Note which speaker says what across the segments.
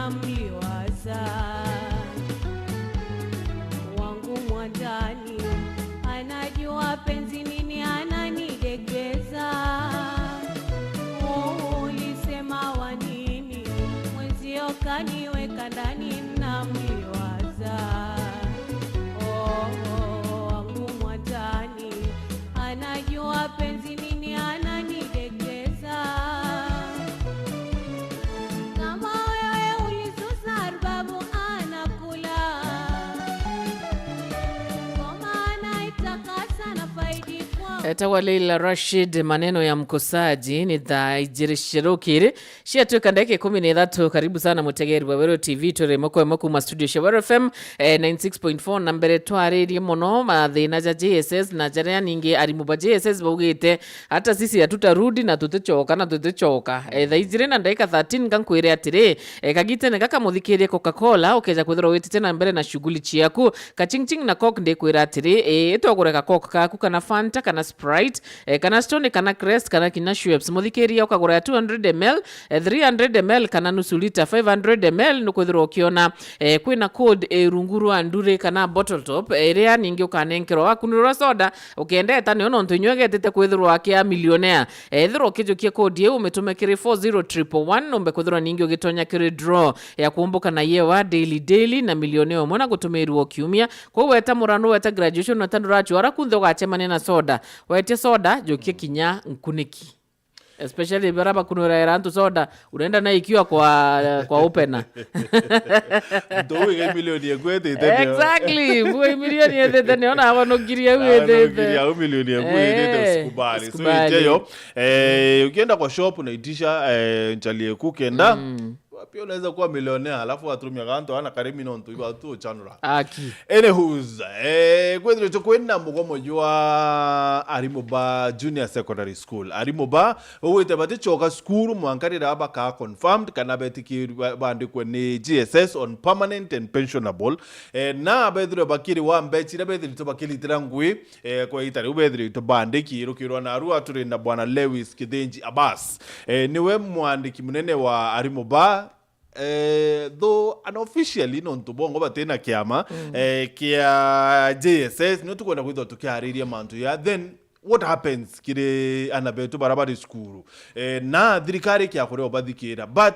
Speaker 1: namliwaza wangu mwandani, anajua penzi nini ananidekeza. Ulisema wa nini mwenzio kaniweka ndani, namliwaza wangu mwandani, anajua penzi nini ananidekeza. Kama wewe ulisusa babu anakula, kama anaitaka sana faidi kwa
Speaker 2: Tawalila Rashid, maneno ya mkosaji ni dhaijirishirukiri shiatuika ndake 13. Karibu sana mutegeri wa Meru TV tore moko ma studio Shawara FM 96.4 na mbere twariri muno Mathiina Ja Jss na jaria ningi arimuba JSS baugite hata sisi hatutarudi na tutechoka thaijire na ndaka 13 gankwire atire kagite ne kaka muthikirie Coca-Cola ukeja kwithira witite na mbere na shughuli chiaku kachingching na Coke ndekwira atire itogureka Coke kaku kana Fanta kana Sprite kana Stone kana Crest kana kina Schweppes muthikiria ukagura 200 ml 300 ml kana nusu lita 500 ml nukwithira ukiona kwina code runguru andure kana bottle top area ningi ukanenkero wakunura soda ukiendeta ni ono ntunywegete kwithirwa akia millionaire ethiro kijukie code ye umetumekire 40111 umbe kwithirwa ningi ugitonya kire draw ya kuumbuka na yewa daily na millionaire mwana gutumirwo kiumia kwa weta murano weta graduation na tandurachu arakunthe ugachemane na soda wete soda jokie kinya nkuniki especially baraba kunura erantu soda unaenda na ikiwa kwa opener
Speaker 3: ndowe milioni ya kwete
Speaker 2: exactly mwe milioni ya tete ne ona abanogiria wete
Speaker 3: ya milioni ya kwete usikubali so yeyo ukienda kwa shop unaitisha nchalie kukenda pia unaweza kuwa milionea alafu atumia kanto ana karimi nonto iba tu chanura
Speaker 2: aki
Speaker 3: anywho's kwethire chokwenda mugomo jwa Arimoba Junior Secondary School Arimoba wete bati choka school mwankarira aba ka confirmed kana betiki bandikwe ni GSS on permanent and pensionable na bedre bakiri wa mbechira bedre to bakili tirangui kwa itari bedre to bandiki rukirwa na arua turi na bwana Lewis KITHINJI ABASS niwe mwandiki munene wa Arimoba though unofficially non tubongo batena kiama kia JSS no tukwenda kwitho tukiariria mantu ya then what happens kire anabeto barabara school na thirikari kia kore obathikira but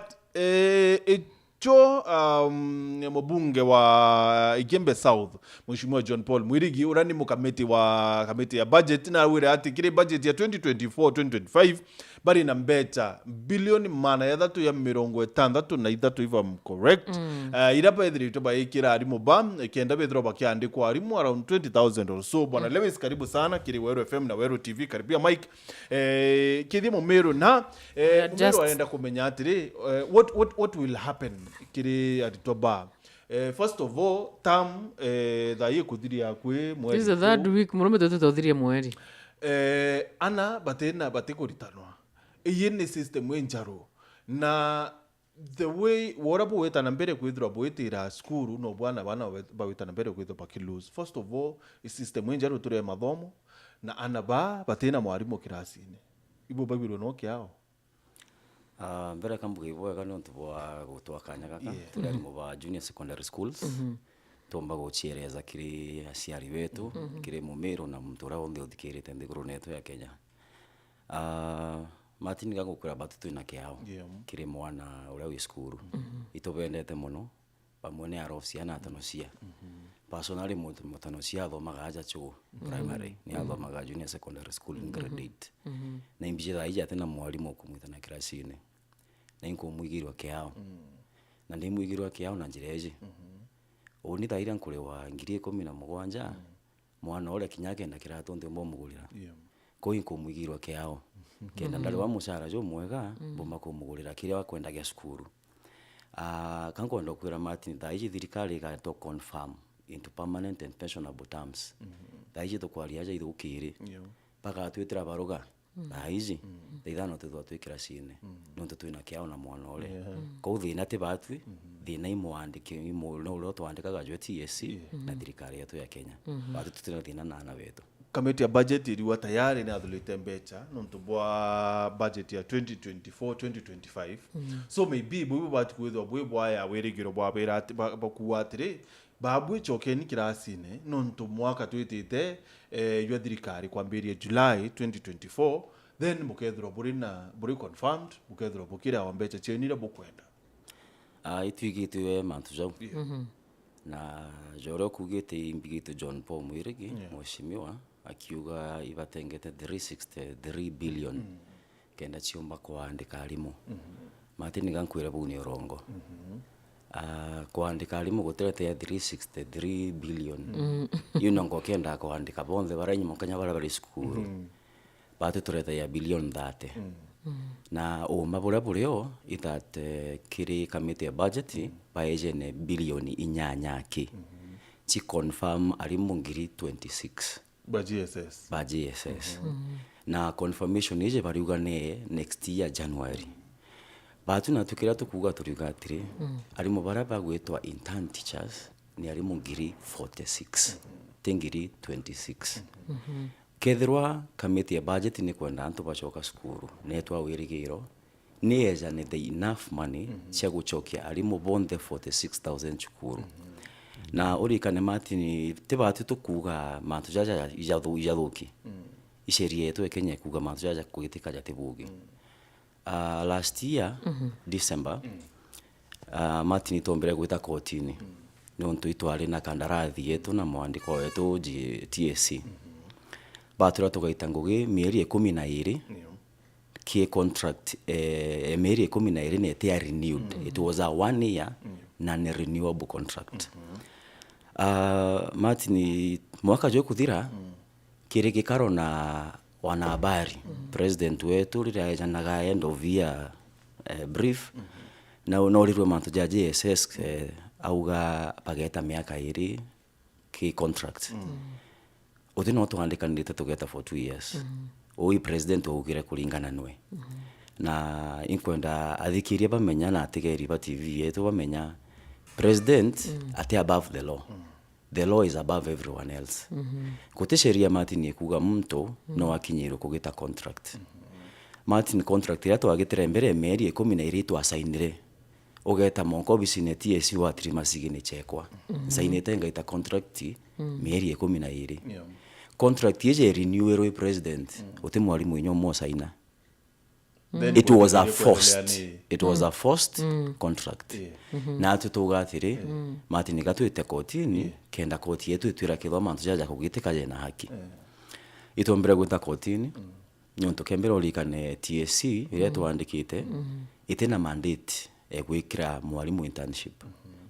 Speaker 3: mbunge wa Igembe South Mheshimiwa John Paul Mwirigi urani mukamiti wa kamiti ya budget na wire ati kire budget ya 2024-2025 bari na mbeta bilioni mana ya thatu ya 63 if I'm correct irapa ithirito ba ikira Arimoba kenda bethro bakiandikwa arimu around 20,000 or so bwana Lewis karibu sana kiri Meru FM na Meru TV karibia Mike kithimo Meru na Meru aenda kumenya atiri what will happen kiri Aritoba first of all tam thai kuthiria kwi mweri
Speaker 2: this is that week murume tutothiria mweri
Speaker 3: ana batena batikuritanwa yene system wenjaro na the way whatever wetana mbere kwithira bwitira school no bwana bana bawitana mbere kwithira bakilose first of all is system wenjaro turi mathomo na anaba batena mwarimu kirasini ibo babiro no kiao
Speaker 4: mbere kambugibo kana ntubwa gutwakanya kaka turi Arimoba Junior Secondary Schools tomba guchereza kiri asiari wetu kiri Meru na mtura onde uthikirite ndiguru neto ya Kenya Matini gakukura batutu ina kiao kiri mwana uria wi skuru itobendete muno pamwe ne arofsia na tanosia personally mutanosia thomaga aja chuo primary ni athomaga Junior Secondary School in grade 8 na imbije aija tena mwalimu kumwita na kirasini na inko mwigirwa kiao na ndi mwigirwa kiao na njireje oni thaira nkurewa 17,000 mwana ule kinyake na kirato ndi mbomugurira ko inko mwigirwa kiao kenda ndali wa mushara jo mwega bomba ko mugurira kire wa kwenda gya skuru kanko ndo kwira Martin thaiji thirikari ga to confirm into permanent and pensionable terms thaiji to kwaria ja ithukiri paka twitira baruga thaiji thithano tutwa twikira cine no tutwina kiao na mwana ule ko thina te batwi thina imwandiki imo no ro twandikaga jo TSC na thirikari yetu ya Kenya batu tutina thina na wetu
Speaker 3: kamiti ya budget iliwa tayari na adhulite mbecha nontu bwa budget ya 2024-2025 so maybe bwe bati kwethwa bwe bwaya werigiro bwa bera bakuwatire babwe chokeni kirasine nontu mwaka twitite ywa thirikari kwambiria July 2024 then mukethro buri confirmed mukethro bukira wa mbecha chenira bukwenda
Speaker 4: itwigitwe mantu jau na joro kugite imbigite John Paul Mwirigi mweshimiwa akiuga ibatengete 363 billion kenda chiomba kuandika alimu matini gankwira buni orongo kuandika alimu guterete ya 363 billion yunongo kenda kuandika bonde baranyi mukanya bari skuru batu tureta ya billion 30 na mabura bureo that kiri kamiti ya budget baeje ne bilioni inyanyaki chi confirm alimu ngiri 26 ba GSS na confirmation ije bariuga ne next year January batu na tukira tukuga turigatire alimu baraba gwetwa intern teachers ni alimu ngiri 46 tengiri 26 kethirwa kamiti ya budget ni kwenda antu bachoka skuru netwa wirigiro ni eja ne the enough money cia guchokia alimu bonde 46,000 chukuru na urikane matini tibati tukuga mantu jaja ijathuki isheria yetu ekenya kuga mantu jaja kugitika jatibugi last year December matini tombere gwita kotini nontu itwari na kandarathi yetu na mwandiko wetu TSC batura tugaita ngugi mieri 12 ki contract mieri 12 ne tia renewed it was a 1 year non-renewable contract matini mwaka jo kuthira kiri gikaro na wanahabari president wetu rira janaga end of year brief na unorirwe mantu ja JSS auga pageta miaka 2 ki contract utino tuandikanite tugeta for 2 years oi president ugire kuringana nwe na inkwenda athikirie bamenya na atigeri ba TV yetu bamenya president ati above the law the law is above everyone else kote sheria matini kuga mtu no akinyiro kugita contract matini contract ya to agitire mbere meri 12 tu asainire ogeta monko bisine TSC wa trimasigine chekwa sainete ngaita contract meri 12 contract yeje renewal president ote mwalimu inyo mo saina it was a forced contract na tutugatire matini gatuite kotini kenda koti yetu itwira kitho mantu jaja kugitika je na haki itombere gwita kotini nyonto kembere olikane TSC ile tuandikite itena mandate gwikira mwalimu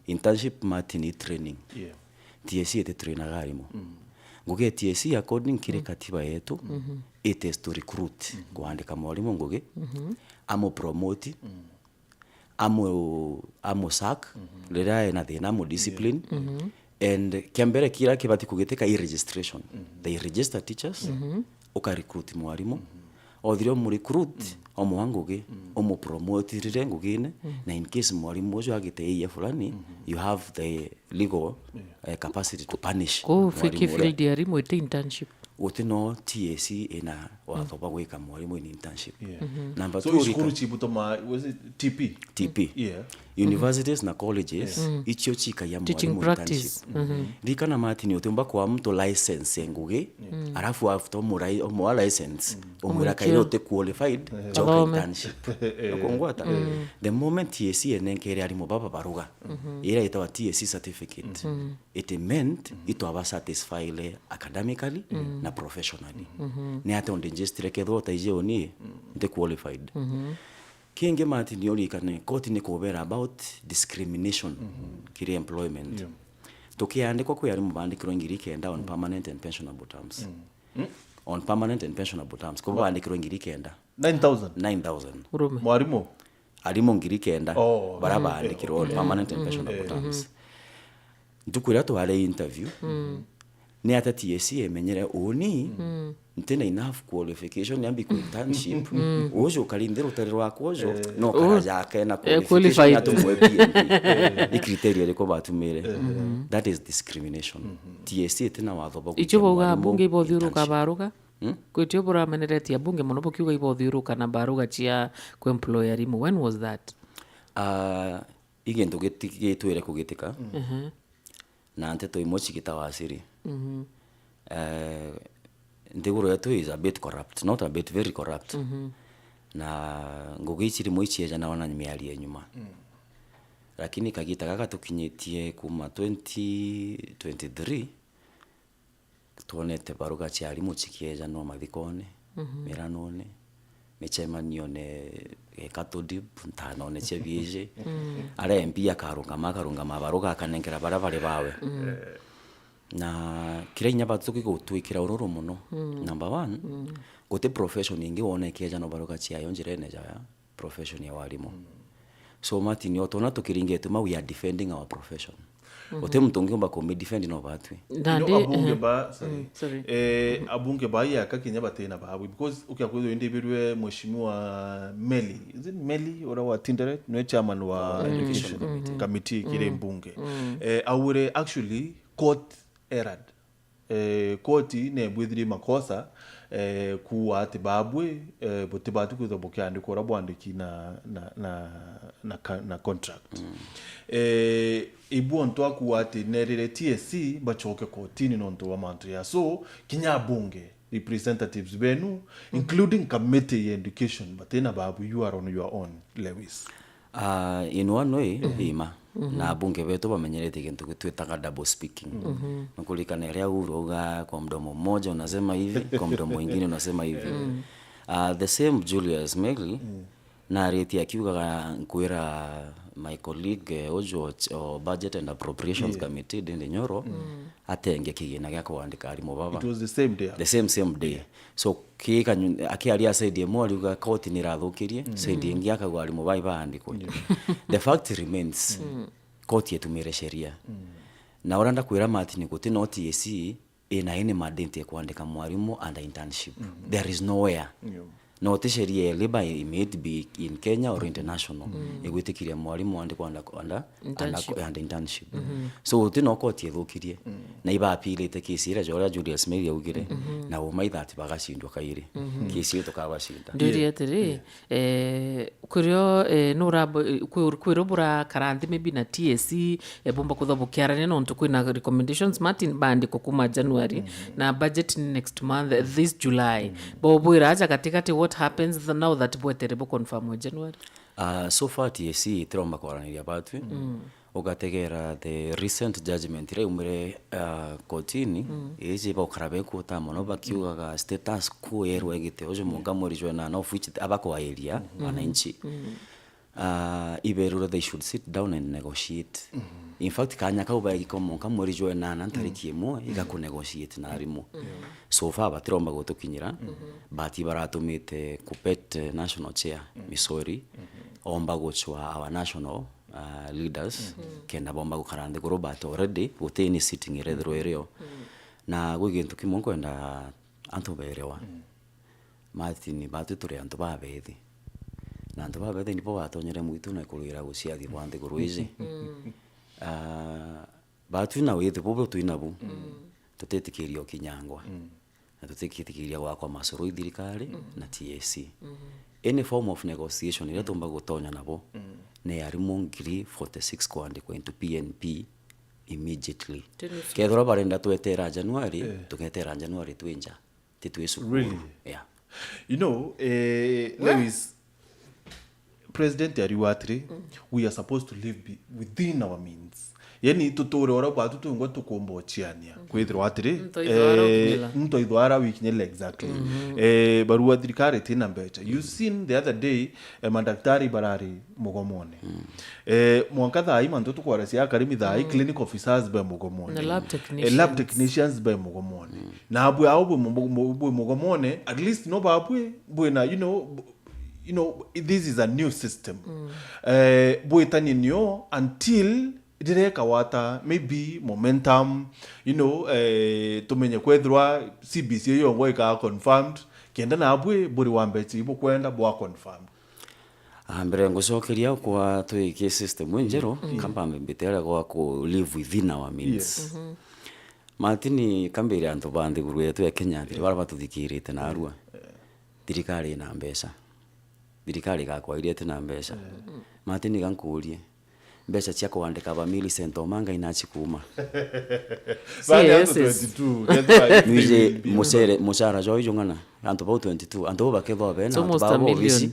Speaker 4: internship matini training TSC ite trainer garimo nguge TSC according kire katiba yetu it is to recruit kuandika mwalimu nguge amo promote amo sack lera na thina mo discipline and kembere kira kibati kugiteka registration they register teachers uka recruit mwalimu othiro mu recruit omuhanguge omu promote rire ngugine na in case mwalimu ojo agite fulani you have the legal capacity to punish
Speaker 2: ko fiki field ya remote internship
Speaker 3: utino TSC ina wathoba gwika mwalimu in internship number 2 so school chibuto was it TP universities na colleges ichio chika ya mwalimu internship dikana matini utemba kwa mtu license nguge alafu after mo license omura kairo te qualified job internship okongwata the moment TSC enenkere ali mobaba baruga ira itawa TSC certificate it meant it aba satisfied academically na professionally ne ate on register kedho taije oni the qualified kinge matini olikane koti ni kobera about discrimination kiri employment tokiandikwa ko yari mubandikiro ngiri kenda on permanent and pensionable terms on permanent and pensionable terms ko bandikiro ngiri kenda 9000 mwalimu alimo ngiri kenda baraba andikiro on permanent and pensionable terms ndukwira to ale interview ni ata TSC emenyere oni
Speaker 4: ntena enough qualification yambi ku internship ojo kalindero utari wako ojo no karaja kana qualification ya tumwebi i criteria liko batumire that is discrimination TSC tena watho bako
Speaker 2: icho boga bunge ibothiuruka baruga kwitio bura meneretia bunge muno bokiuga ibothiuruka na baruga chia ku employer rimu. When was that?
Speaker 4: Igento gitwire kugitika na nteto imochi kitawasiri ndiguro yetu is a bit corrupt, not a bit, very corrupt. Na ngugichiri moichieja naona nimialia nyuma lakini kagita kaka tukinyetie kuma 2023 tuonete baruga chiari muchikieja no mathikone miranone michemanio ne katodip ntano ne chevije ale mpia karunga mabaruga akanengera barabare bawe na kira inya batuki gutwikira ururu muno. Number 1 gote profession ingi wonekeja no baruga chiayo njirene ja profession ya walimu so mati ni otona tukiringetu ma we are defending our profession ote mtongi omba ko defend no batwe
Speaker 3: abunge ba abunge ba ya kakinya batena babu because ukyakuzo indibirwe mheshimiwa Meli, is it Meli ora wa Tinderet no chairman wa education committee kire mbunge awure actually court errad court ne bwithiri makosa kuwa tibabwe botibatu kuzo bokyandi kora bwandiki na contract ibonto akuati nerere TSC bachoke kotini nonto wa mantria so kinya bunge representatives benu including committee education batena babu you are on your own Lewis
Speaker 4: in one way ima na bunge betu bamenyerete kintu kitwetaga double speaking nakulikana ria uroga kwa mdomo mmoja unasema hivi kwa mdomo mwingine unasema hivi the same Julius Megli na reti akiuga nkwira my colleague ojo budget and appropriations committee dinde Nyoro atenge kigina gya kwandika ari mubaba.
Speaker 3: It was the same day.
Speaker 4: The same day. So kika akiaria saidi mo aliuga koti ni rathukirie saidi ingi akagwa ari mubaba andikwe. The fact remains koti yetumire sheria na oranda kwira mati ni kuti no TSC ina ine mandate kuandika mwalimu under internship. There is nowhere no tisheria labor may be in Kenya or international egwitikiria mwalimu andi kwanda under internship so tino koti ethukirie na iba apilite kesi ira jora Julius Meli yaugire na umaitha ati bagashindwa kairi kesi tukabashinda
Speaker 2: ndiri atiri kurio nurabo kwirobura karanthi maybe na TSC ebomba kuthobokiarane no ntukwina recommendations Martin bandi kokuma January na budget next month this July bobwira acha katikati what happens now that bweterebo confirm January
Speaker 4: so far TSC tromba kwaraniria batwe ugategera the recent judgment ire umire kotini ije bakarabe kuta mono bakiuga status quo yerwe egite ojo munga muri jona no which abako area wananchi iberura they should sit down and negotiate in fact kanya ka uba ikomo kamuri jona na ntariki emo igaku negotiate na rimo so far batiromba gutukinyira bati baratumite kupet national chair Missouri omba gochwa our national leaders kenda bomba gukarande gorobata already guteni sitting irethro ereo na gugintu kimonko enda antu berewa Martin batu turi antu babethi na antu babethi nipo batonyere mwitu na kulira guciathi bwande guruizi batu na wethe bobo tuinabu tutetikirio kinyangwa na tutetikiria kwa masoro thirikari na TSC any form of negotiation ira tumba gutonya nabo ne arimo ngiri 46 kwandikwa into PNP immediately kethora barenda twetera January tuketera January twenja titwesu
Speaker 3: really
Speaker 4: yeah
Speaker 3: you know Lewis President Ariwatri we are supposed to live within our means yani tutore ora kwa tutungo tukombo chiania kwithirwa atiri nto idwara wikinyele exactly barua thirikari tina mbecha you seen the other day mandaktari barari mugomone mwanka thai manto tukwara cia karimi thai clinic officers be mugomone lab technicians be mugomone na abwe au bwe mugomone at least no babwe bwe na you know this is a new system bwe tani nyo until direka wata maybe momentum tumenye kwethwa CBC yo ngoi ka confirmed kenda na abwe buri wambeti ibo kwenda bwa confirmed
Speaker 4: mbere ngucokeria kwa twiki system njero kamba mbitera kwa ku live within our means Matini kambere antu bandi guru yetu ya Kenya bara batuthikirite na arua thirikari na mbeca thirikari gakwairite na mbeca Matini gankurie mbeca cia kuandika ba Millicent Omanga inachi kuma Muje musara joy jongana antu ba 22 antu ba ketho bena antu ba obisi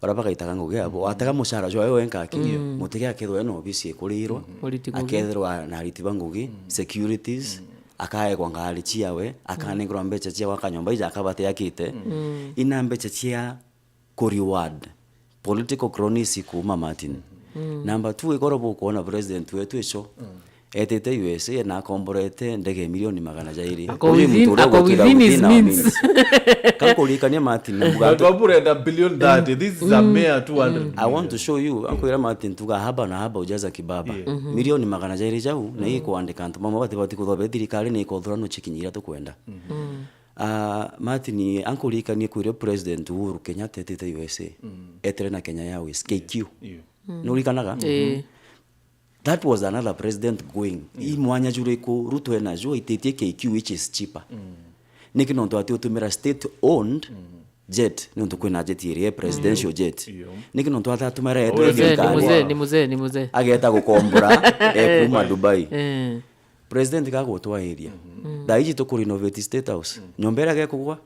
Speaker 4: bara bagaitaga nguge abo ataga musara joy yo enka akirio mutiga ketho eno obisi kurirwa akethirwa na ritiba ngugi securities akae kwa ngali chiawe akanengwa mbeca cia wakanyomba ija akabate yakite ina mbeca cia ku reward political cronies kuma Martin Number 2 ikorobo kuona president wetu ico etete USA na komborete ndege milioni 200
Speaker 2: ako within his means
Speaker 4: kankolikania Martin na
Speaker 3: mugaburenda billion 30 this is a mere 200
Speaker 4: I want to show you ankoira Martin tuga haba na haba ujaza kibaba milioni 200 jau na iko andika antu mama bati kuthobe thirikari ni ikothurano chikinyira tukwenda Martin ankolikania kwire president Uhuru Kenyatta etete USA etere na Kenya Airways KQ Nurikanaga that was another president going imwanya jure ko Ruto ena jo itetie KQ which is cheaper nikino ndo ati utumira state owned jet ndo kwena jet iri presidential jet nikino ndo atumira yetu
Speaker 2: ni muzee
Speaker 4: ageta gukombura kuma Dubai president gagotwa area daiji to renovate state house nyombera gekugwa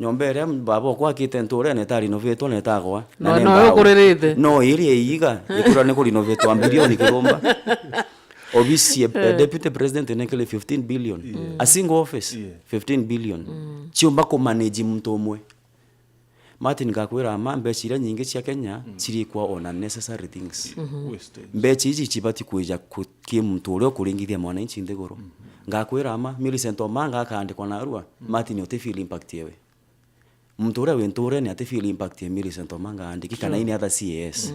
Speaker 4: nyombere babo kwa kitentore ne tari noveto ne tagwa
Speaker 2: no yo kurerete
Speaker 4: no iri eiga ikura ne kuri noveto ambilioni kiromba obisi deputy president ne kele 15 billion a single office 15 billion chiomba ko manage mtu omwe Martin gakwira amambe chira nyingi cia Kenya chiri kwa on unnecessary things mbechi iji chibati kuija ki mtu ule kuringithia mwananchi ndegoro ngakwira ama Millicent Omanga akaandikwa na arua Martin yote feel impact yewe mtura wenture ni ate feel impact ya Millicent Omanga andiki kana ini other CAS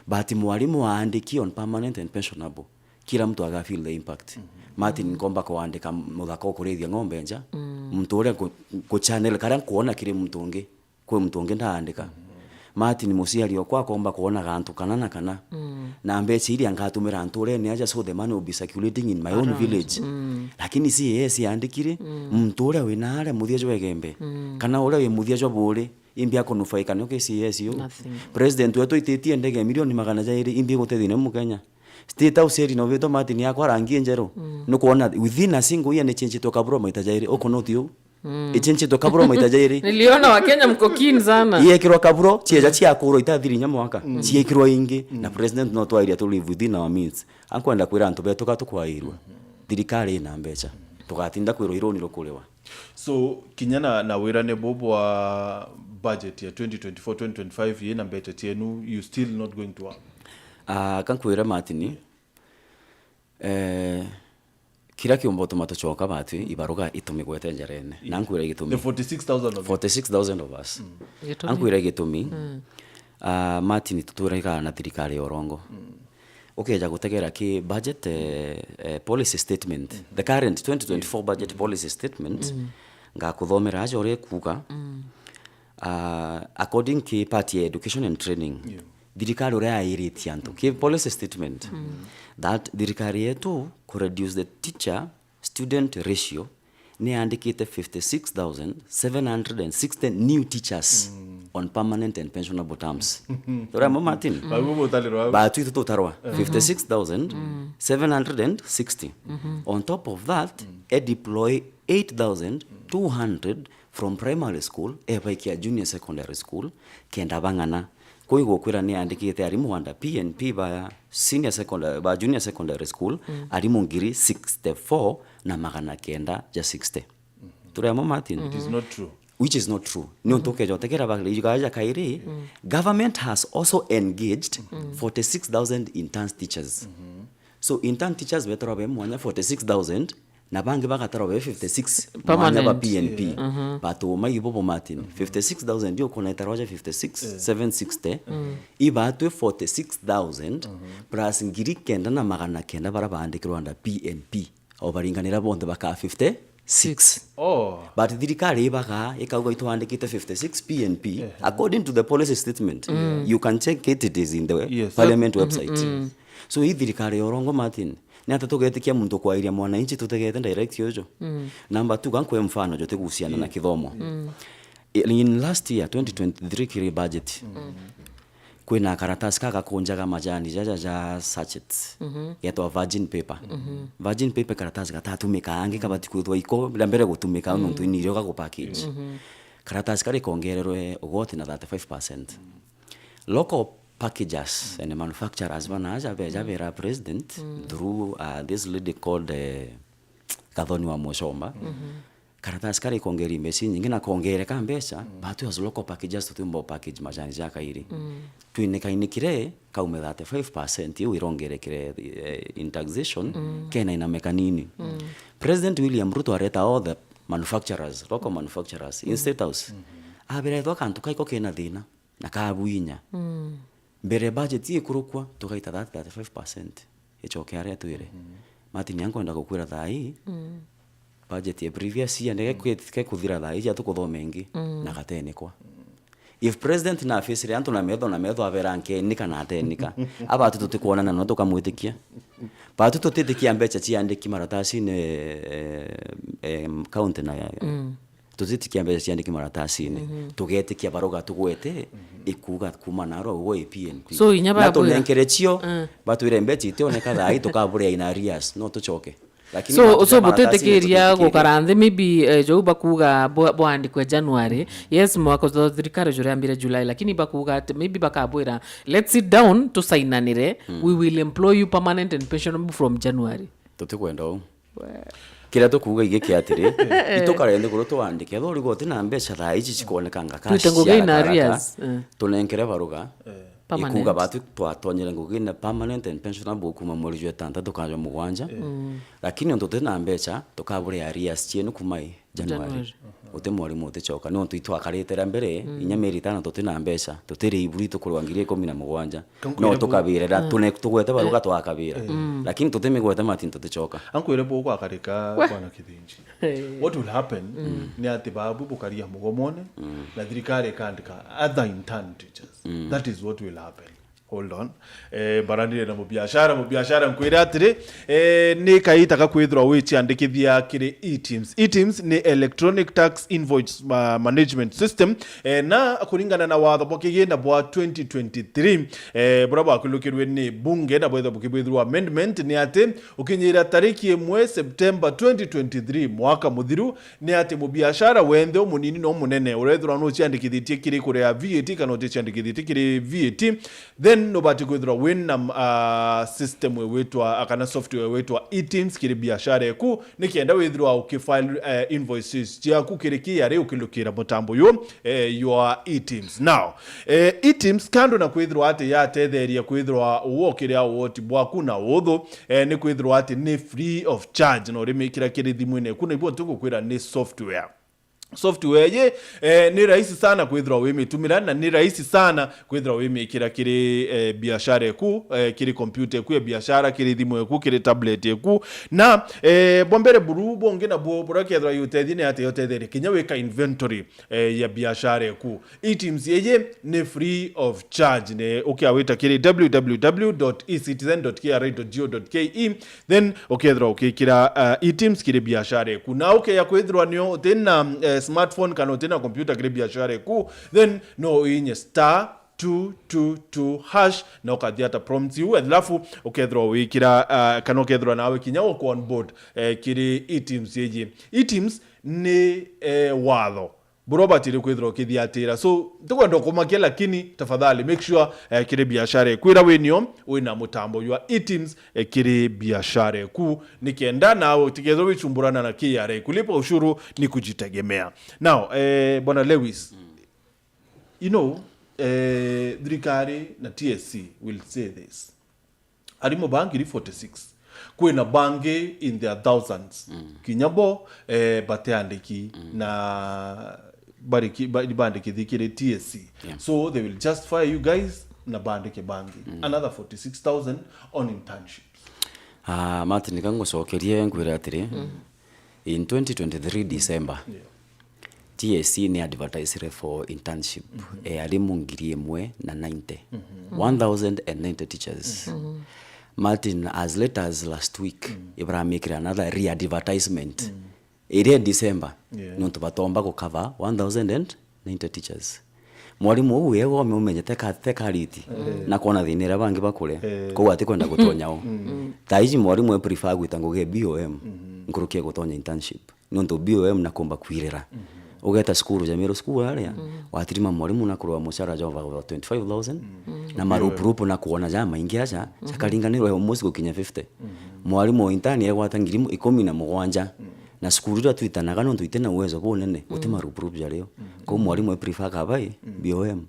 Speaker 4: but mwalimu aandiki on permanent and pensionable kila mtu aga feel the impact Martin komba ko andika muthako kurithia ng'ombe nja mture ko channel kara kuona kile mtungi kwa mtungi ndaandika Martin musiari okwa komba kuona gantu kana na mbechi ili angatumira nture ni aja so the man will be circulating in my own village lakini CAS yandikire mture winare muthia jo egembe kana ore we muthia jo bure imbia kunufaika no CAS yo president wetu itetie ndege milioni 200 imbi gutethine mu Kenya state house eri no veto Martin yakwa rangi njero no kuona within a single year ne change to kabro maitajairi okonotio ichenche to kabro maitajairi
Speaker 2: niliona wa Kenya mko keen sana
Speaker 4: yekirwa kabro chieja chia kuro itathiri nyamwaka chiekirwa ingi na president no twairia to live within our means ankwenda kwira antu beto katukwairwa thirikari na mbeca tugatinda kwirwo ironi rokurewa
Speaker 3: so kinyana na wirane bobo wa budget ya 2024-2025 yena budget yenu you still not going to work
Speaker 4: kankwira Martin kira kiombo tomatochoka batu ibaruga itumigwete njarene nankwira gitumi
Speaker 3: the
Speaker 4: 46,000 of us ankwira gitumi Martin tuturega na thirikari orongo okeja gutegera ki budget policy statement the current 2024 budget policy statement ngakuthomera ajore kuga according to party education and training thirikari ria iritia nto ki policy statement that thirikari yetu ku reduce the teacher student ratio ni andikite 56,760 new teachers on permanent and pensionable terms tora Martin ba tu to tarwa 56,760 on top of that deploy 8,200 from primary school ebakia junior secondary school kenda bangana koigo kwira ni andikite arimu wanda PNP ba senior secondary ba junior secondary school arimu ngiri 64 na magana kenda ja 60 turemo Martin
Speaker 3: it is not true
Speaker 4: which is not true ni ontoke jotekera bagli yugaja kairi government has also engaged 46,000 intern teachers so intern teachers betra be mwanya 46,000 na bangi bakatara be 56
Speaker 2: Permanent.
Speaker 4: mwanya ba PNP bato maibobo Martin 56000 ndio kuna itaroja 760 iba to 46000 plus ngiri kenda na magana kenda bara bandikirwa nda PNP obaringanira bonde baka 56 but thirikari ibaga ikauga itwandikite 56 PNP according to the policy statement. You can check it, it is in the parliament website. So hii thirikari yorongo Martin ni ata tugetikia muntu kwa iria mwananchi tutegete direct yojo. Number 2 gankwe mfano jote kuhusiana na kithomo. In last year 2023 kiri budget kwina karatasi kaka kunjaga majani jaja sachets yetwa virgin paper. Virgin paper karatasi gatatumika angi kabati kuthwa iko bila mbere gutumika nuntu ni ryo gago package. Karatasi kari kongererwe ugoti na 35%. Local packagers and manufacturers banaja bejabera president through this lady called Gathoni wa Moshomba. Karatasi kari kongeri mbesi nyingi na kongere ka mbesa batu as local packagers tutumbo package majani jaka iri tuineka inikire kaume 35% yu irongere kire in taxation kena ina mekanini. President William Ruto areta all the manufacturers, local manufacturers in State House abere to kantu kaiko kena thina na kabuinya mbere budget ikurukwa tukaita 35% ichoke aria tuire Martin yangu enda gukwira thai budget ya previous year ndege kuthira thai ya tukuthomengi na gatenikwa. If president na afisiri antu na metho averanke nika na atenika abatu tutikuonana no tukamwitikia batu tutitikia mbecha ciandiki maratasi ne county na tutitikia mbecha ciandiki maratasi ne tugetikia baroga tugwete ikuga kuma naro wo PNP
Speaker 2: so inyaba
Speaker 4: na tunenkerechio batu ire mbecha itioneka thai tukabure ina arias no tuchoke.
Speaker 2: So butetekeria gukaranthi maybe jo bakuga bwandi kwa January yes mwaka thirikari jure ambire July lakini bakuga maybe bakabwira let's sit down to signanire we will employ you permanent and pensionable from January
Speaker 4: tutikwenda kira tukuga igiki atire itukarende guru twandike thori gote na mbeca tha ici cikonekanga kashi
Speaker 2: tutengogeina arias
Speaker 4: tunenkere baruga ikuga batu twatonyere ngugine permanent and pensionable kuma mweri jwa tandatu kanjo mugwanja lakini ndo tena mbeca tukabure arias chienu kumai January ote mwari mote choka no tuitwa karetera mbere inyameri 5 totena mbeca tutire iburi tukurwangirie 17 no tukabirera tugwete baruga twakabira lakini tutemegwete Martin tutechoka
Speaker 3: ankwire boko akarika bwana Kithinji. What will happen ni ati babu bukaria mugomone na thirikari kandika other intern teachers. That is what will happen. Hold on. Barandire na mubiashara nkwira atire ni kaita ka kwithwa wichi andikithia kiri e-teams ni electronic tax invoice management system na kuringana na watho bokigenda bwa 2023 buraba kulukirwe ni bunge na bwetha bukibwithwa amendment ni ati ukinyira tariki 1 September 2023 mwaka muthiru ni ati mubiashara wende munini no munene urethwa no ciandikithitie kiri kurea VAT kana ciandikithitie kiri VAT then nobody kwithwa wina system wetwa akana software wetwa e-teams kiri biashara yaku nikienda withwa ukifile invoices ciaku kiri kiare ukilukira mutambo yo your e-teams. Now e-teams kando na kwithwa ati yatetheria kwithwa uwokiria woti bwaku na uthu ni kwithwa ati ni free of charge no rimikira kiri thimwine kuna ibo tugukwira ni software ye ni rahisi sana kwithwa wimitumira na ni rahisi sana kwithwa wimikira kiri biashara yaku kiri computer yaku ya biashara kiri thimu yaku kiri tablet yaku na bombere buru bonge na burakethwa yutethine ati yotethire kinya weka inventory ya biashara yaku e-teams ye ni free of charge ne ukiawita kiri www.ecitizen.kra.go.ke then ukethwa ukikira e-teams kiri biashara yaku na ya kwithwa nio tena smartphone kana tena computer kiri biashara yaku then no inye *222# na ukathiata prompts you alafu ukethwa wikira kana ukethwa nawe kinya uko on board kiri e-teams yeje e-teams ni watho burobati kwithwa kithiatira so tukwenda kumakia lakini tafadhali make sure kiri biashara kwira wenio wina mutambo ywa e-teams kiri biashara ku nikienda nao tigezo wichumburana na KRA kulipa ushuru ni kujitegemea. Now bwana Lewis you know thirikari na TSC will say this arimo bangi 46 kwina bangi in their thousands kinyabo bateandiki na bandiki thikire TSC so they will just fire you guys na bandike bangi another 46,000 on internships.
Speaker 4: Martin kangucokerie ngwira atiri in 2023 December TSC ni advertised for internship alimu 1,090 1,090 teachers. Martin, as late as last week ibra make another re-advertisement area December nontu batomba go cover 1,090 teachers. Mwalimu uwe umenyete kariti na kuona thinira bangi bakure ko ati kwenda gutonyao taiji mwalimu prefer gwita nguge BOM ngurukie gutonya internship nontu BOM na komba kwirira ugeta skuru ja MERU skuru aria watirima mwalimu na kurwa mushara jova 25,000 na marupurupu na kuona ja maingi acha chakaringanirwa almost gukinya 50 mwalimu intani egwata 17,000 na skuru ira twitanaga no twitena uwezo bunene uti marupurupu ja leo ko mwalimu prefer kabai BOM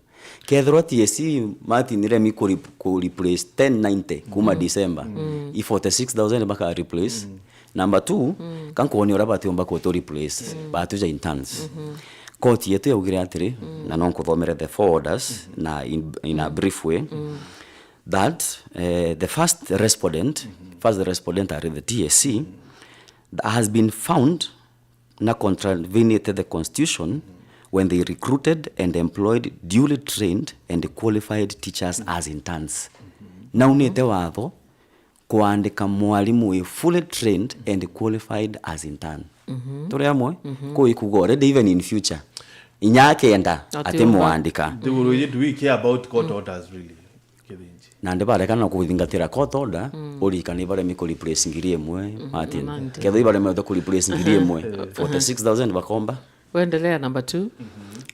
Speaker 4: kethro TSC Martin remi ko replace 1090 kuma December i 46,000 baka replace. Number 2 kankuoni ora batiomba ko to replace batuja interns koti yetu yaugire atiri na non kuthomere the 4 orders na in a brief way that the first respondent are the TSC that has been found na contravening the constitution when they recruited and employed duly trained and qualified teachers as interns. Na unete watho kuandika mwalimu we fully trained and qualified as intern. Tore amwe ko ikugo already even in future inyake enda ate muandika.
Speaker 3: Do we care about court orders really? Kithinji.
Speaker 4: Na ndebare kana kuthingatira court order uri kana ibare miko replace ngiri emwe Martin. Ketho ibare mwe to replace ngiri emwe 46,000 bakomba.
Speaker 2: Wendelea number 2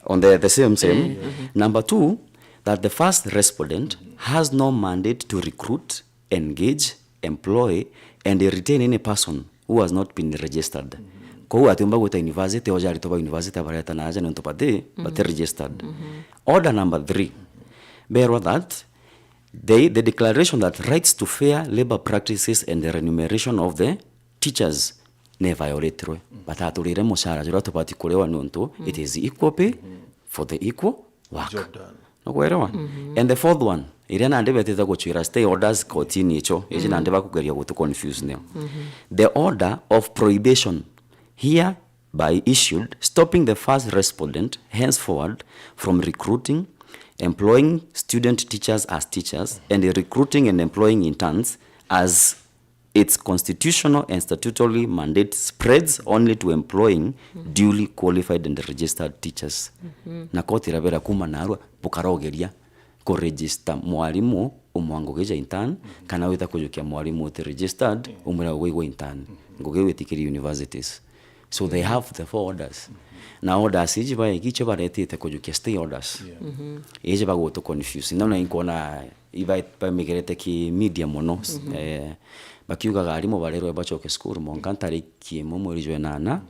Speaker 4: on the same number 2 that the first respondent has no mandate to recruit, engage, employ and retain any person who has not been registered. Ko atumba go to university o jari to university barata na aja nto pade but registered. Order number 3 bear that the declaration that rights to fair labor practices and the remuneration of the teachers ne violated but aturire mushara jura to pati kurewa nonto it is equal pay for the equal work. No kuelewa. And the fourth one irena ndebe teta kuchira stay orders kotini icho ejina ndeba kugeria go to confuse them. The order of prohibition here by issued stopping the first respondent henceforward from recruiting, employing student teachers as teachers and recruiting and employing interns as its constitutional and statutory mandate spreads only to employing duly qualified and registered teachers. Na koti rabera kuma narwa bukarogeria ko register mwalimu umwangogeja intern kana wita kujukia mwalimu uti registered umura wewe intern ngogewe tikiri universities. So they have the 4 orders. Na orders iji ba igiche barete kujukia stay orders. Ije ba go to confuse. Nona inkona iba pa migerete ki media mono bakiuga garimo barero bachoke skuru monkantari kiemo mweri jwenana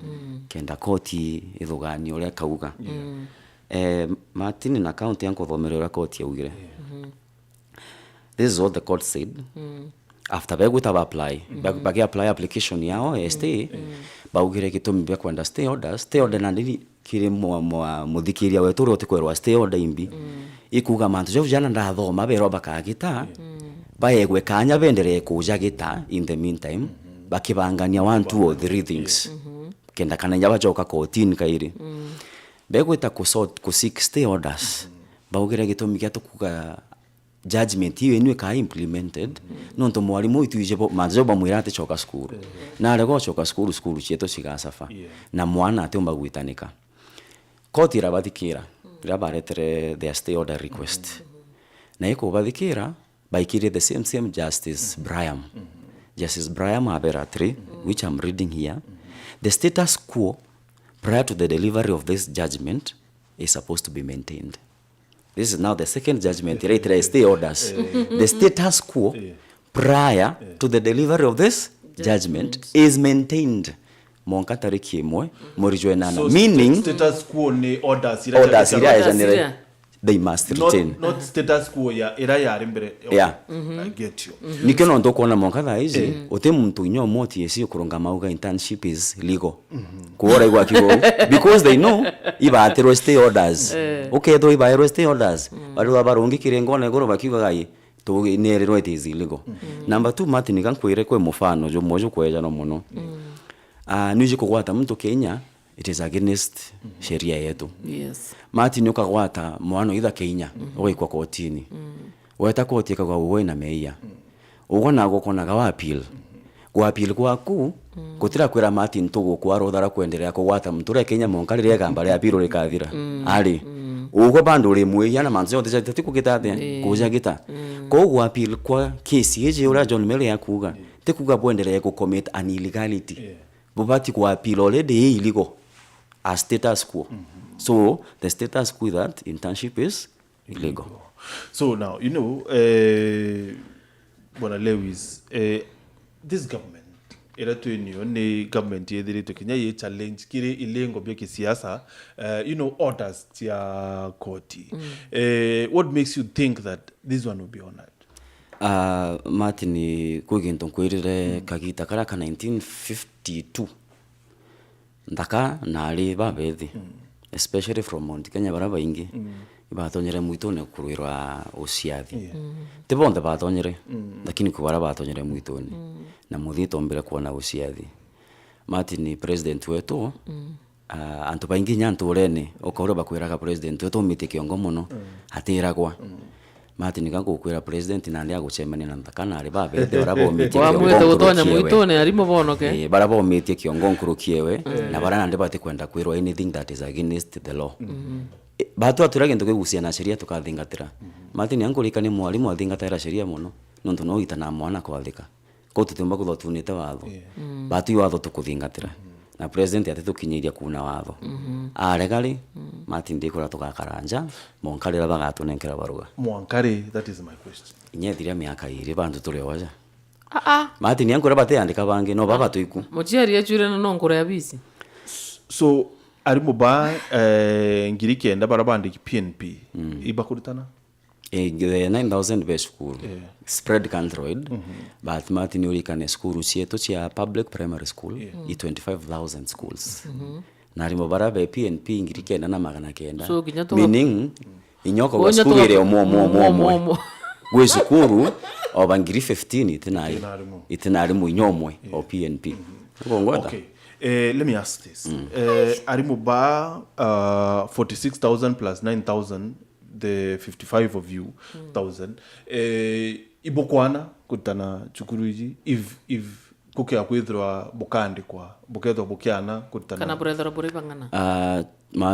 Speaker 4: kenda koti ithugani uria kauga Martin na county yanko thomerera koti yaugire this is what the court said after beguta apply bagi apply application yao stay baugire gitumi bya kwenda stay order na ndini kiri muthikiria wetu rote kwerwa stay order imbi ikuga mantu jo jana ndathoma bero bakagita baegwe kanya bendere kuja gita in the meantime bakibangania 1 2 or 3 things kenda kana nyaba joka kotini kairi begwita ku 60 orders baugire gitumi gya tukuga judgment hiyo inwe ka implemented nonto mwalimu ituje manzo bamwirate choka skuru na rego choka skuru chieto sigasafa na mwana atomba gwitanika koti rabathikira rabaretere the stay order request na iko bathikira baikire the same Justice Brian Abera 3 which I'm reading here. The status quo prior to the delivery of this judgment is supposed to be maintained. This is now the second judgment, right? Stay orders. The status quo prior to the delivery of this judgment is maintained. Monkatari kimwe morijoenana, meaning
Speaker 3: status quo ni orders
Speaker 4: ira they must retain.
Speaker 3: Not status quo ya ira ya rimbere.
Speaker 4: Yeah.
Speaker 3: I get you.
Speaker 4: Nikyo no ndo kuona monkatha hizi ote muntu inyo moti esi kurunga mauga internship is legal. Kuora igwa kigo because they know iba atero stay orders. Okay though iba stay orders. Bari barongi kirengo na goro bakiga gai to nerero it is illegal. Number 2 Martin kankwire kwe mufano jo mojo kweja no muno. Nije kugwata muntu Kenya it is against sheria yetu.
Speaker 2: Yes.
Speaker 4: Martin ukagwata mwana itha Kenya oikwa kotini. Weta koti kagwa uwe na meia. Ugona gokonaga wa appeal. Gwa appeal gwaku gutira kwira Martin tugo kwa rothara kwendelea kugwata mture Kenya monkarire gamba ria appeal rikathira. Ali. Ugo bandu rimwe yana manzi yote jati kugitate kuja gita. Ko gwa appeal kwa case yeje ura John Mele yakuga. Tekuga bwendelea ku commit an illegality. Bubati kwa appeal already illegal. A status quo. So the status quo that internship is illegal.
Speaker 3: So now, you know, Bwana Lewis, this government, ila tu ni government yediri to Kenya ye challenge kire ilengo bya kisiasa, you know, orders tia koti. What makes you think that this one will be honored?
Speaker 4: Martin kuginto kwirire kagita kara ka 1952. Ndaka nali babethi. Especially from Mount Kenya baraba ingi. Ibatonyere muitone kuruirwa uciathi. Tibonde batonyere lakini kubara batonyere muitone na muthito mbere kuona uciathi. Martin president wetu antu baingi nyantu urene okoro bakwiraga president wetu mite kiongo muno hatiragwa. Martin kangukwira president na ndia gucemania na ndakana ari babete barabo mite
Speaker 2: kwa mwete gutonya muitone arimo bonoke
Speaker 4: barabo mite kiongo nkuru kiewe na barana ndibate kwenda kwirwa anything that is against the law. Batu aturage ndo kugusia na sheria tukathingatira. Martin yankurika ni mwalimu athingatira sheria muno nontu no itana mwana kwathika. Ko tutumba kuthotunite watho. Batu watho tukuthingatira. Na president atitukinyiria kuna watho. Aregari Martin ndikora tugakaranja monkarira bagatunenkera baruga.
Speaker 3: Mwankari, that is my question.
Speaker 4: Inyethira miaka iri bantu turi waja. Martin yankora bate andika bange no baba tuiku.
Speaker 2: Mochiari yachure no nkora ya bisi.
Speaker 3: So arimo ba ngiri kenda barabandiki PNP ibakurutana
Speaker 4: the 9,000 best school spread countrywide but Martin urikane school cieto cia public primary school i 25,000 schools na arimo barabe PNP ngiri kenda na magana kenda
Speaker 2: so
Speaker 4: meaning inyoko wa school ile omo gwe school obangiri 15 itinari inyomwe o PNP ngongwata.
Speaker 3: Okay. Let me ask this. Arimo ba 46,000 plus 9,000, the 55 of you, 1,000. Ibokwana kutana chukuruji if kuke akwithwa bokandi kwa bokethwa bokiana kutana
Speaker 2: kana brother buribangana.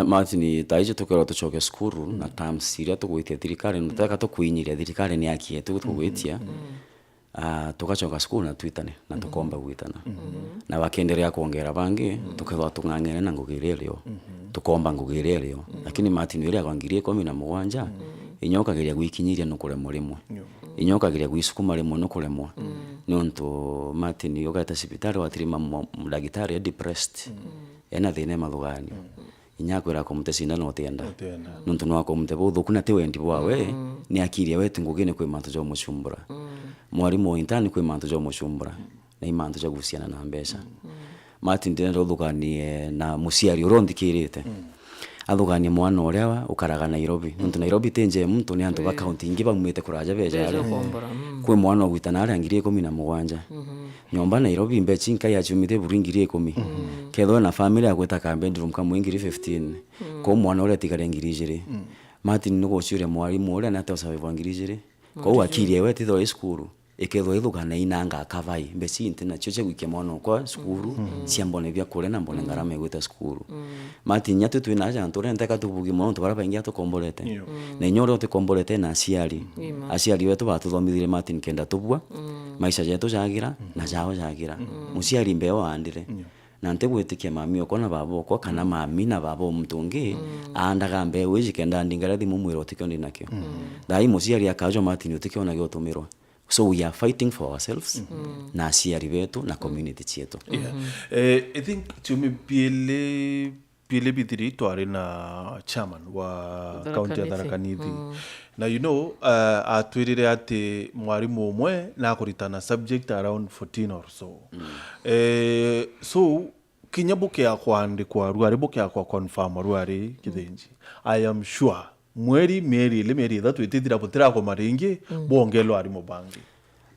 Speaker 4: Martin taije tukero tuchoke skuru na tam siria tugwitia thirikari nutaka tukwinyiria thirikari ni akie tugwitia. Tukachoka school na twitane na tukomba gwitana na wakendelea kuongera bangi tukethwa tungangene na ngugirelio tukomba ngugirelio lakini Martin ile akwangirie 17 inyoka geria gwikinyiria no kure murimwe inyoka geria gwisukuma rimwe no kuremwa nonto Martin yogata hospitali watirima mudagitari depressed ena thine mathugani inyakwira ko mutesina no tienda nonto no akomute bo thukuna te wendi bwawe ni akiria wetu ngugine kwe mantu jo mucumbura mwarimu intani kwe mantu jo mucumbura na imantu jo gusiana na mbesha Martin ndendo thukani na musiari urondikirite athugani mwana uria ukaraga Nairobi nonto Nairobi tenje muntu ni antu ba county ingi bamwite kuraja beja kwe mwana gwitana ari angiri 17 nyomba Nairobi mbechi nka ya chumite buringiri 10 ketho na family agweta ka bedroom kamwe ngiri 15 ko mwana uria tikare ngiri 2 Martin nugo chure mwarimu uria nate survive ngiri 2 ko akiri wete tho skuru iketho ithugana inanga kavai mbeci intina choche gwike mwana kwa skuru ciambone bya kure na mbone ngarama gweta skuru Martin nyatu twina ja ntore nteka tubugi mwana tubara ingia tukombolete na inyoro tukombolete na aciari wetu batuthomithire Martin kenda tubwa maisha yetu jagira na jao jagira musiari mbeo andire na ntegwitikia mami okona babo kwa kana mami na babo mtungi andaga mbeo ijikenda ndingara thimu mwiro tikyo ndinakyo dai musiari akajo Martin utikyo na gyotumirwa. So we are fighting for ourselves na aciari betu na community chetu.
Speaker 3: I think tumepile pile bitiri twari na chairman wa county ya Tharaka Nithi na you know atwirire ati mwarimu umwe na kuritana subject around 14 or so so kinyabuke ya kwandikwa ruari buke ya kwa confirm ruari kithinji I am sure mweri that witithira butira ko maringi bongelo ari mubangi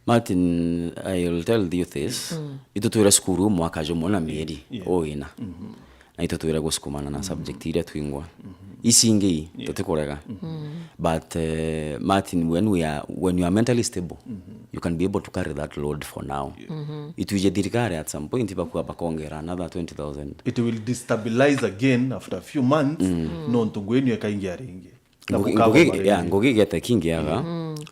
Speaker 4: Martin, I'll tell you this. Ito tuira skuru mwaka jomo na mieri oina. Na ito tuira gusukumana na subject iria twingwa. Isingi totekorega. But Martin, when you are mentally stable, you can be able to carry that load for now. It will dirikare at some point ibakuwa bakongera another 20,000.
Speaker 3: It will destabilize again after a few months. No ntungweni ekaingia ringi.
Speaker 4: Ngogi gete kingi yaga.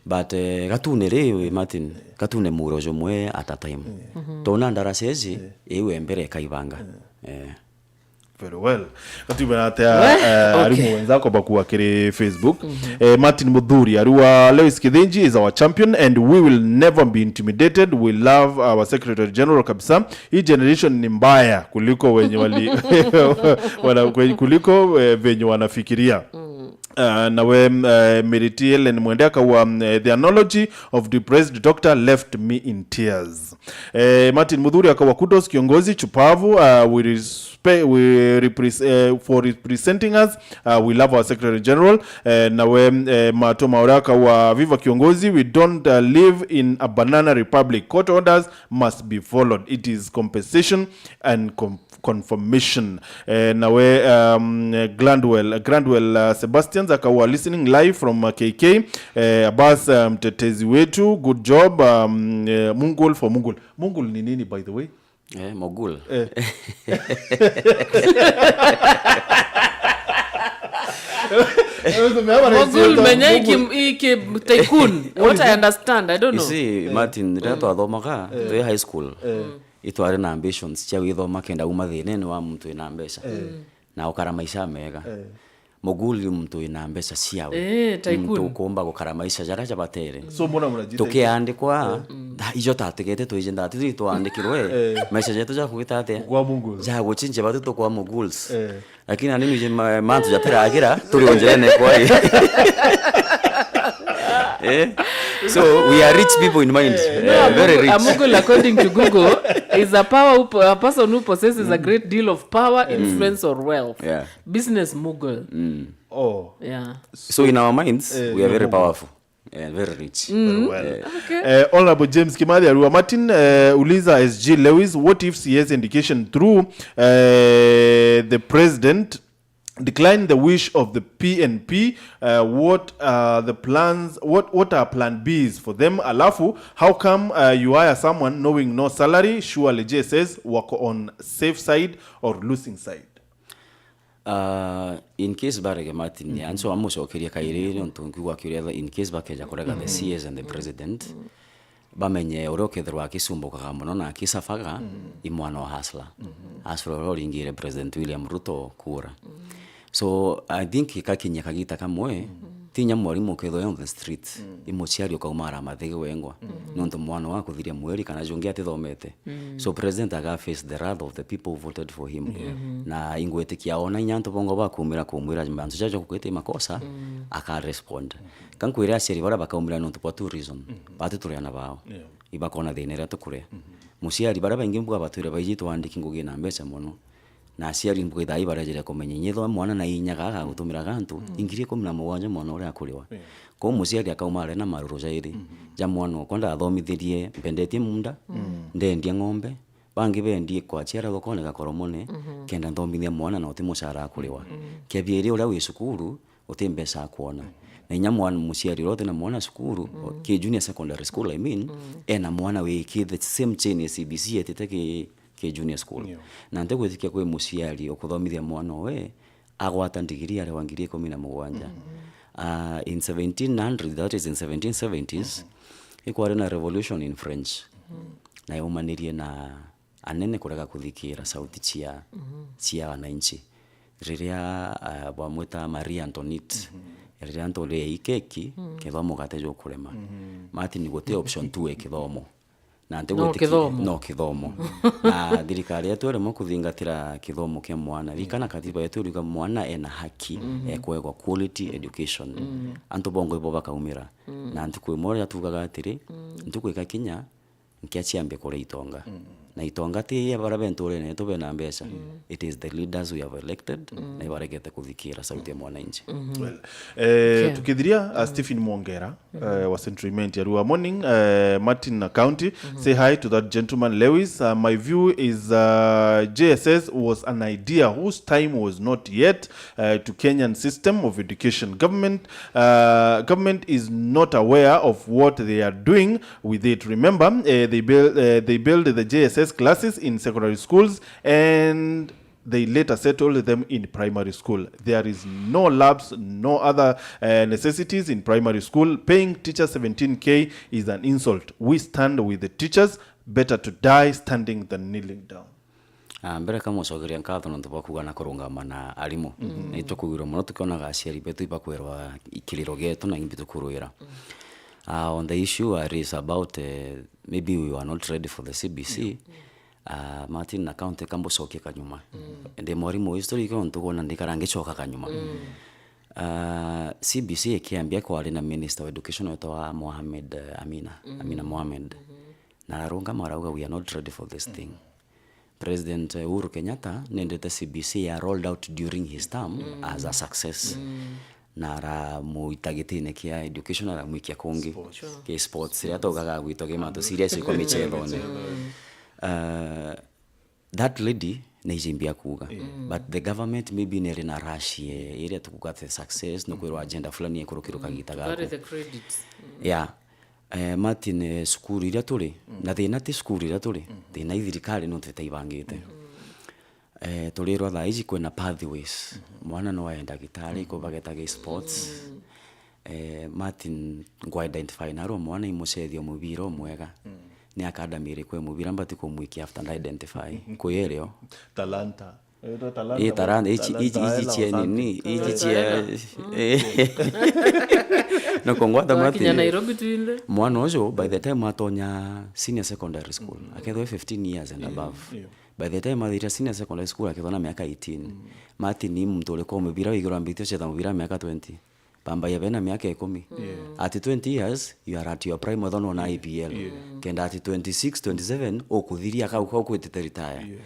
Speaker 4: But katune rewe Martin, katune murojo mwe at a time. Tona ndarasezi ewe mbere kaibanga.
Speaker 3: Very well. Katubena atea arimu wenzako bakuwa kiri Facebook. Martin Mudhuri ariwa Lewis Kithinji is our champion and we will never be intimidated. We love our Secretary General kabisa. Hii generation ni mbaya kuliko wenye kuliko venye wanafikiria. Nawe Meritiel and Mwendeka wa the analogy of depressed doctor left me in tears. Martin Mudhuri akawa kudos kiongozi chupavu. For representing us. We love our Secretary General. Nawe Mato Mauraka wa Viva kiongozi. We don't live in a banana republic. Court orders must be followed. It is compensation and confirmation. Nawe Grandwell Sebastian akawa listening live from KK. ABASS mtetezi wetu. Good job. Mungul for Mungul. Mungul ni nini by the way?
Speaker 4: Mogul.
Speaker 2: Mogul menyaiki tycoon. What I understand, I don't know.
Speaker 4: You see, Martin, reto athomaka the high school. Itware na ambitions cia withoma kenda uma thine wa mtu ina mbeca. Na ukara maisha mega. Mogul mtu ina mbeca ciawe. Mtu kuomba gukara maisha jaraja batere.
Speaker 3: So mbona mnajita
Speaker 4: tukiandikwa ijo tategete tuijenda tiri twandikirwe maisha yetu ja kugitate
Speaker 3: kwa Mungu
Speaker 4: ja guchinje batu to kwa Moguls lakini anini je mantu jatera agira turi onjerene kwa so we are rich people in mind. Very rich.
Speaker 2: A Mogul, according to Google, is a person who possesses a great deal of power, influence, or wealth. Business mogul.
Speaker 3: Oh.
Speaker 2: Yeah.
Speaker 4: So in our minds, we are very powerful. Very rich.
Speaker 3: Very well. Okay. Honorable James Kimathi Arua Martin uliza SG Lewis, what if CS indication through the president decline the wish of the PNP? What are the plans? What are plan B's for them? Alafu, how come you hire someone knowing no salary? Surely JSS work on safe side or losing side.
Speaker 4: In case barege Martin anso amuso kiria kaire ntunkiwa kiria in case bakeja korega the CS and the president bamenye orokethirwa kisumbukaga muno na kisafaga imwana wa hasla hasla roringire President William Ruto kura. So I think kakinya kagita kamwe tinya mwarimu ketho on the street imuciario kaumara mathige wengwa nonto mwana wa kuthiria mweri kana jongia tithomete. So president aga face the wrath of the people who voted for him. Na ingwetikia ona nyanto bongo bakumira kumwira mbanzo jajo kukete makosa aka respond kankwira aciari bara bakaumira nonto kwa two reason batu turiana bao ibakona thinera tukure muciari bara baingi mbwa bature baijito andiki ngugi na mbeca muno na aciari mbwe thai barajira kumenya nyitho mwana na inyaga ga gutumira gantu ingiri kumna mugwanja mwana uri akuriwa ko muciari akaumare na maruru jairi ja mwana okonda athomithirie mpendetie munda ndendie ng'ombe bangi bendie kwa chiara thokone gakoromone kenda nthomithia mwana na utimucara akuriwa kebieri uri wi cukuru utimbeca kuona na inya mwana muciari rote na mwana cukuru ki junior secondary school I mean ena mwana wi ki the same chain CBC etete ke junior school na ntegwetikia kwe muciari okuthomithia mwana we agwata ndigiri ari wangirie 17 in 1700 that is in 1770s ikwari na revolution in French na yumanirie na anene kurega kuthikira sauti cia wananchi riria bamwita Marie Antoinette riria ntole ikeki kithomo gatejo kurema Martin gote option 2 kithomo na
Speaker 2: kithomo
Speaker 4: kithomo na thirikari yetu remo kuthingatira kithomo kia mwana rikana katiba yetu rika mwana ena haki ekwegwa quality education antu bongo ibo bakaumira na ntuku imwe tugaga atiri ntuku ikakinya nkiachiambe kore itonga na itonga ti ya bara bentore ne to bena mbesa it is the leaders we have elected na ibaregete kuthikira sauti ya mwananchi.
Speaker 3: Tukithiria Stephen Mwongera wa Centriment ya Rua Morning, Martin County, say hi to that gentleman Lewis. My view is JSS was an idea whose time was not yet to Kenyan system of education. Government is not aware of what they are doing with it. Remember, they build the JSS classes in secondary schools and they later settled them in primary school. There is no labs, no other necessities in primary school. Paying teachers 17K is an insult. We stand with the teachers. Better to die standing than kneeling down.
Speaker 4: Mbere kama ucogeria nkatho na tubakuga na kurungama na arimu ni tukugiro muno tukionaga aciari betu ibakwirwa ikiriro getu na imbi tukuruira. On the issue I raise about maybe we were not ready for the CBC. Martin na county kambo soke kanyuma ende mwarimu history ko ntugona ndikarange choka kanyuma CBC ikiambia kwa na minister of education wa Mohamed Amina Mohamed na arunga marauga we are not ready for this thing. President Uhuru Kenyatta nendete CBC ya rolled out during his term as a success na ra muitagitine kia education ara mwikia kongi ke sports ya togaga gwitoge mato serious kwa michezo ne. That lady naijimbia kuga but the government maybe nere na rush area tukugate success no kwero agenda fulani ekurukiro kagitaga
Speaker 2: what are the credits
Speaker 4: Martin skuru ira tuli na thina ti skuru ira tuli thina ithirikari no tutaibangite tulirwa tha iji kwena pathways mwana no aenda gitari ko bagetaga sports Martin go identify na ro mwana imucethio mubiro mwega ni academy ire kwe mubira mbati ko mwiki after identify ko yereo
Speaker 3: talanta
Speaker 4: talanta no kongwata mati
Speaker 2: Nairobi tuinde
Speaker 4: mwana ojo by the time atonya senior secondary school akethwe 15 years and above by the time athira senior secondary school akethona miaka 18 mati ni mtu ule ko mubira wigiro ambitio chetha mubira miaka 20 pamba ya bena miaka 10 at 20 years you are at your prime thono na IPL kenda at 26 27 okuthiria kau kwetete retire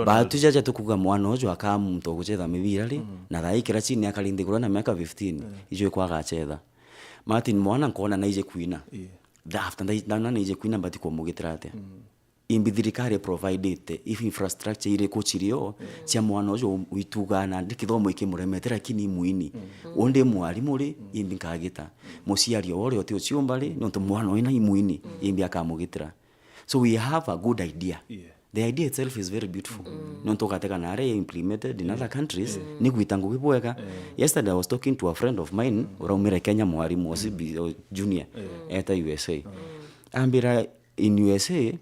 Speaker 4: ba tujaja tukuga mwana ojo akamuntu guchetha mibira ri na thaikira chini akalinde gura na miaka 15 ijo kwaga chetha Martin mwana nkona na ije kuina after na ije kuina bati ko mugitrate imbithirikari provided if infrastructure ire kuchirio cia mwana ojo wituga na ndikithomo ikimuremetera kini muini onde mwarimu ri imbikagita muciari ore oti uciumba ri no to mwana oina imuini imbi akamugitira so we have a good idea the idea itself is very beautiful no to kateka na are implemented in other countries ni kuitangu kibweka yesterday I was talking to a friend of mine uraumire Kenya mwarimu wa junior at USA ambira in USA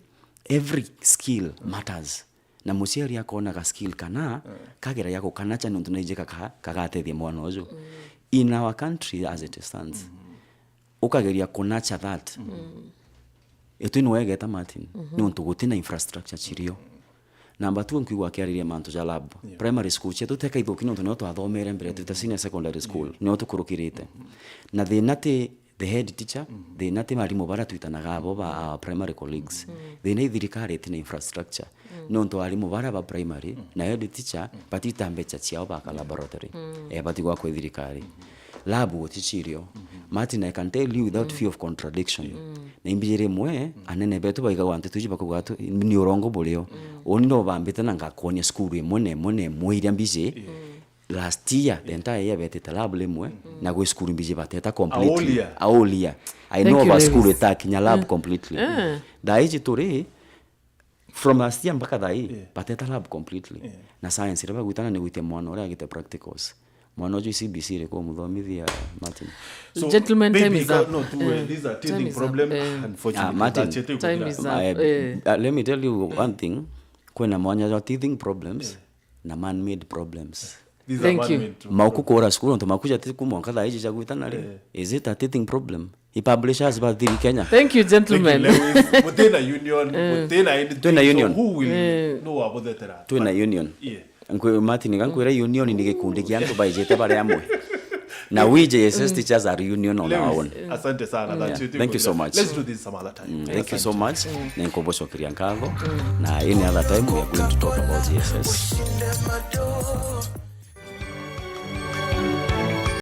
Speaker 4: every skill matters na muciari akona ka skill kana kagera yako kana cha nontu naije kagatethia mwana ojo in our country as it stands ukageria kunacha that etu ni wegeta Martin nontu gutina infrastructure chirio namba 2 nkiwa kiariria mantu ja lab primary school chetu teka ithuki nontu no twathomere mbere tu senior secondary school no tukurukirite na thinati the head teacher they nate marimo bara twitanaga abo ba primary colleagues they need thirikari tina infrastructure no nto arimo bara ba primary na head teacher patita mbecha ciao ba laboratory bati gwa kwe thirikari lab utichirio Martin I can tell you without fear of contradiction na imbire mwe anene betu baiga wante tuji bakugatu ni urongo bulio oni no bambita nanga konya school emone mwe mbije last year the entire year beteta lab lemwe na go school mbije bateta completely aolia I know about school attack nya lab completely daiji tore from last year mpaka dai bateta lab completely na science reba gutana ne gwite mwana ora agite practicals mwana ojo CBC reko muthomithia Martin
Speaker 2: so gentlemen time is up
Speaker 3: these are teething problem unfortunately
Speaker 2: time is up
Speaker 4: let me tell you one thing kwena mwanya za teething problems na man made problems
Speaker 3: These
Speaker 2: Thank
Speaker 3: are
Speaker 2: you.
Speaker 3: man-made too.
Speaker 4: Maukukora school ndo makuja tiku mwaka hizi cha kuitana ri. Is it a teething problem? He publishes about the Kenya.
Speaker 2: Thank you, gentlemen.
Speaker 3: Within a union, within
Speaker 4: Twina union.
Speaker 3: So who will know about that?
Speaker 4: Twina union.
Speaker 3: Yeah.
Speaker 4: Nkwe Martin ngankwira union ni gikundi kya antu baijete bare amwe. Na we JSS teachers are union on our own.
Speaker 3: Asante sana. That's it.
Speaker 4: Thank you so much.
Speaker 3: Let's do this some other time.
Speaker 4: Thank you so much. Nenkoboso Kiriankalo. Na any other time we are going to talk about JSS.